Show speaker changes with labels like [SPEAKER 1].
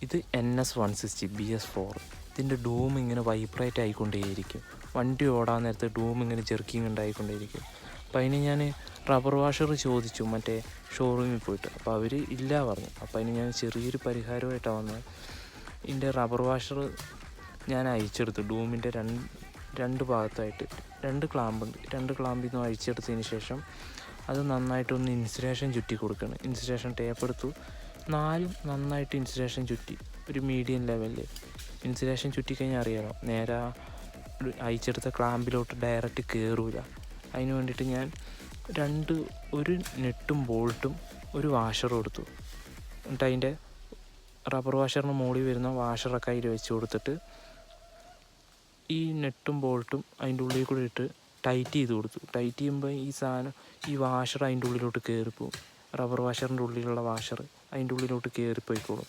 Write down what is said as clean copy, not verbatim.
[SPEAKER 1] ഇത് NS160 BS4. ഇതിൻ്റെ dome ഇങ്ങനെ വൈബ്രേറ്റ് ആയിക്കൊണ്ടേയിരിക്കും. വണ്ടി ഓടാൻ നേരത്ത് ഡൂം ഇങ്ങനെ ജെർക്കിങ് ഉണ്ടായിക്കൊണ്ടേയിരിക്കും. അപ്പോൾ അതിന് ഞാൻ റബ്ബർ വാഷർ ചോദിച്ചു മറ്റേ ഷോറൂമിൽ പോയിട്ട്. അപ്പോൾ അവർ ഇല്ല പറഞ്ഞു. അപ്പോൾ അതിന് ഞാൻ ചെറിയൊരു പരിഹാരമായിട്ടാണ് വന്നത്. ഇതിൻ്റെ റബ്ബർ വാഷർ ഞാൻ അഴിച്ചെടുത്തു. ഡൂമിൻ്റെ രണ്ട് ഭാഗത്തായിട്ട് 2 ക്ലാമ്പുണ്ട്. 2 ക്ലാമ്പിൽ നിന്ന് അഴിച്ചെടുത്തതിന് ശേഷം അത് നന്നായിട്ടൊന്ന് ഇൻസുലേഷൻ ചുറ്റി കൊടുക്കണം. ഇൻസുലേഷൻ ടേപ്പ് എടുത്തു. 4 നന്നായിട്ട് ഇൻസുലേഷൻ ചുറ്റി ഒരു മീഡിയം ലെവലിൽ ഇൻസുലേഷൻ ചുറ്റിക്കഴിഞ്ഞാൽ അറിയാമോ, നേരെ അയച്ചെടുത്ത ക്ലാമ്പിലോട്ട് ഡയറക്റ്റ് കയറൂല. അതിന് വേണ്ടിയിട്ട് ഞാൻ ഒരു നെട്ടും ബോൾട്ടും ഒരു വാഷറും എടുത്തു. എന്നിട്ട് അതിൻ്റെ റബ്ബർ വാഷറിന് മുകളിൽ വരുന്ന വാഷറൊക്കെ അതിൽ വെച്ച് കൊടുത്തിട്ട് ഈ നെട്ടും ബോൾട്ടും അതിൻ്റെ ഉള്ളിൽ കൂടി ഇട്ട് ടൈറ്റ് ചെയ്ത് കൊടുത്തു. ടൈറ്റ് ചെയ്യുമ്പോൾ ഈ വാഷർ അതിൻ്റെ ഉള്ളിലോട്ട് കയറിപ്പോവും. റബ്ബർ വാഷറിൻ്റെ ഉള്ളിലുള്ള വാഷർ അതിൻ്റെ ഉള്ളിലോട്ട് കയറിപ്പോയിക്കോളും.